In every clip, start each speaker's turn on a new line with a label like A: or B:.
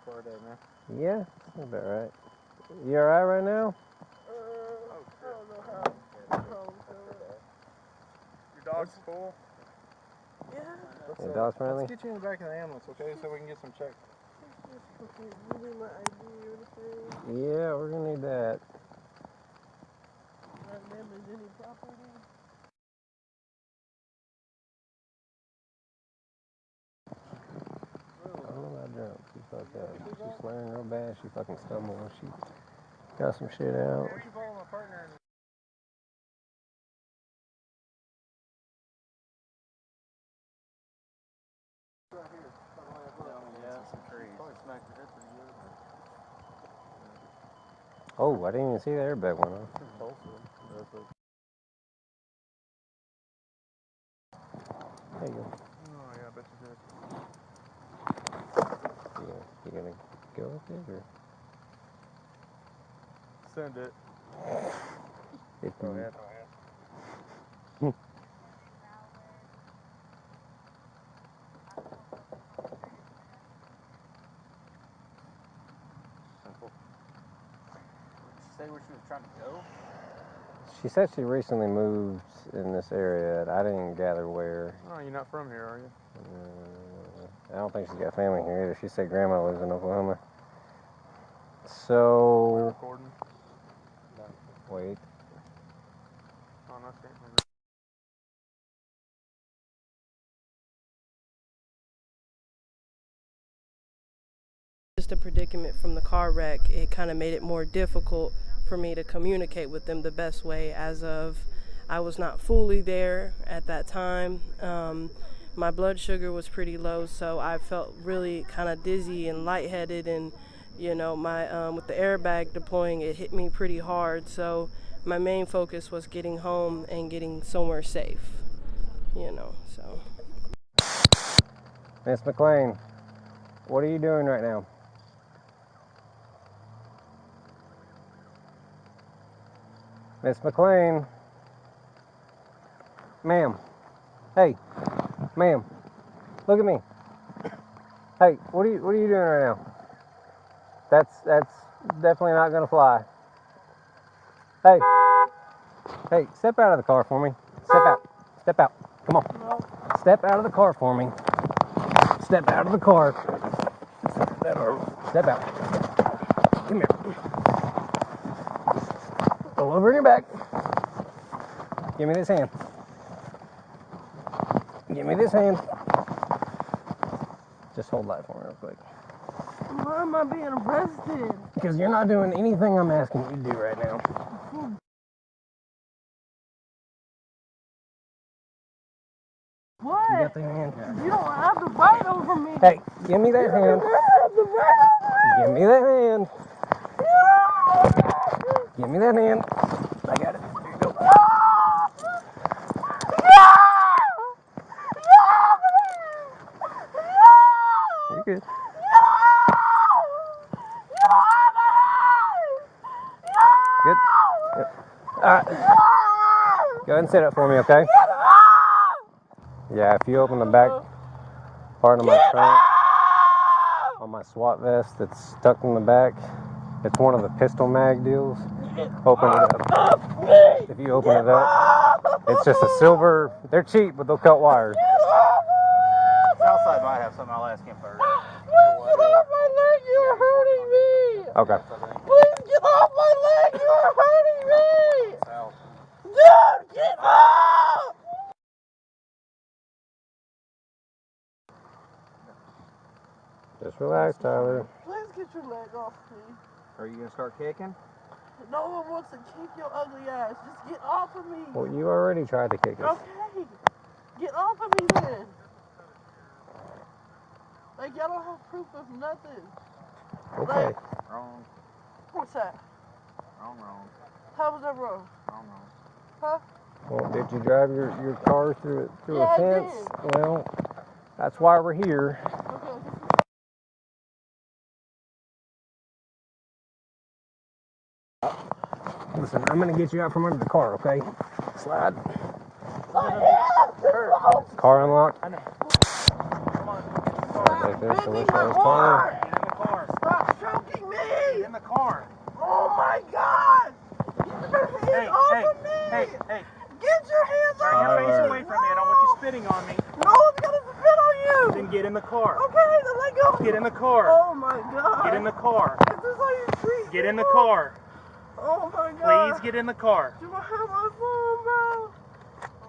A: for a day, man.
B: Yeah, that's about right. You alright right now?
C: I don't know how.
A: Your dog's full?
C: Yeah.
B: Your dog's friendly?
A: Let's get you in the back of the ambulance, okay? So we can get some checks.
C: You need my ID or anything?
B: Yeah, we're gonna need that.
C: Not damage any property?
B: I'm not drunk. She's slurring real bad. She fucking stumbled when she got some shit out.
A: Why don't you follow my partner?
B: Oh, I didn't even see the airbag went off. There you go.
A: Oh, yeah, I bet you did.
B: You gonna go with it or?
A: Send it.
B: If
A: Go
B: you,
A: ahead. Simple. Did she say where she was trying to go?
B: She said she recently moved in this area. I didn't gather where.
A: Oh, you're not from here, are you?
B: I don't think she's got family here either. She said grandma lives in Oklahoma. So.
A: Recording?
B: Wait.
A: Oh, no, I can't.
C: Just a predicament from the car wreck, it kind of made it more difficult for me to communicate with them the best way, as of I was not fully there at that time. My blood sugar was pretty low, so I felt really kind of dizzy and lightheaded, and you know, my with the airbag deploying, it hit me pretty hard, so my main focus was getting home and getting somewhere safe, you know. So
B: Miss McLean, what are you doing right now? Miss McLean. Ma'am. Hey. Ma'am. Look at me. Hey, what are you doing right now? That's definitely not gonna fly. Hey. Hey, step out of the car for me. Step out. Step out. Come on. Step out of the car for me. Step out of the car. Step out. Come here. Go over in your back. Give me this hand. Give me this hand. Just hold that for me real quick.
C: why am I being arrested?
B: Because you're not doing anything I'm asking you to do right now.
C: What?
B: You got the hand?
C: You don't have the right over me.
B: Hey, give me that hand. Give me that hand. Give me that hand. I got it. Here you go. You're good. Good. Yep. All right. Go ahead and sit up for me, okay? Yeah, if you open the back part of my trunk on my SWAT vest that's stuck in the back, it's one of the pistol mag deals. Open it up. If you open it up, it's just a silver. They're cheap, but they'll cut wires.
A: Southside might have something. I'll ask him first.
C: Please get off my leg, you're hurting me.
B: Okay.
C: Please get off my leg, you're hurting me. Dude, get off.
B: Just relax, Tyler.
C: Please get your leg off me.
A: Are you going to start kicking?
C: No one wants to kick your ugly ass. Just get off of me.
B: Well, you already tried to kick us.
C: Okay. Get off of me then. Like, y'all don't have proof of nothing.
B: Okay.
C: Like,
A: Wrong.
C: what's that?
A: Wrong.
C: How was that wrong?
A: Wrong.
C: Huh?
B: Well, did you drive your car through
C: Yeah,
B: a
C: I
B: fence?
C: did.
B: Well, that's why we're here.
C: Okay.
B: Listen, I'm gonna get you out from under the car, okay? Slide. Car unlocked.
A: I know. Come on.
B: Right there, so which one's car?
A: Get in the car. Get in the car.
D: Oh my God! Get your hands off of me!
A: Hey.
D: Get your hands
A: Turn
D: off
A: your
D: of
A: face
D: me!
A: away from me. I don't want you spitting on me.
D: No, I'm gonna spit on you!
A: Then get in the car.
D: Okay, then let go.
A: Get in the car.
D: Oh my God!
A: Get in the car.
D: Is this how you treat
A: Get in the
D: people?
A: car.
D: Oh my God!
A: Please get in the car.
D: Do I have my phone, bro?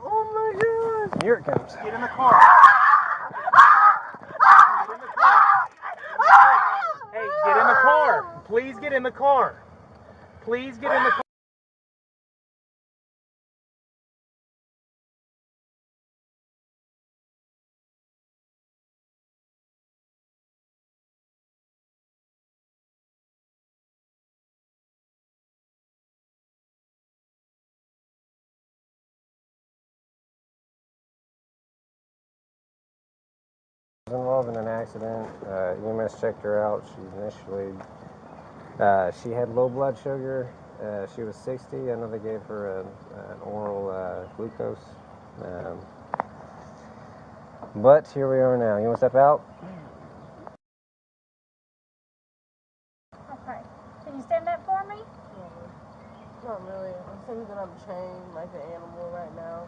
D: Oh my God!
B: Here it comes.
A: Get in the car. Get in the car. Hey, get in the car. Please get in the car. Please get in the car.
B: Was involved in an accident. EMS checked her out. She initially she had low blood sugar. She was 60. I know they gave her an oral glucose. But here we are now. You want to step out?
E: Okay. Can you stand up for me?
D: Not really. It seems that I'm chained like an animal right now.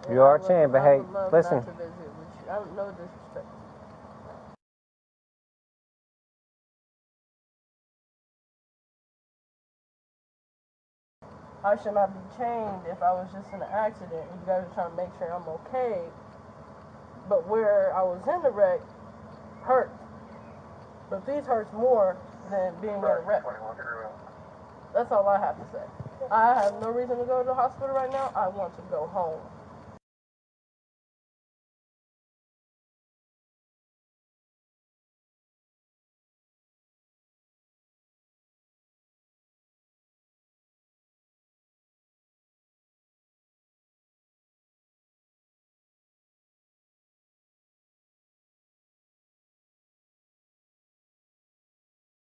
D: And
B: You are
D: I would-
B: chained, but
D: I
B: hey,
D: would love
B: listen.
D: Not to visit with you. I have no disrespect. I should not be chained if I was just in an accident. You guys are trying to make sure I'm okay. But where I was in the wreck hurt. But these hurts more than being in a wreck. That's all I have to say. I have no reason to go to the hospital right now. I want to go home.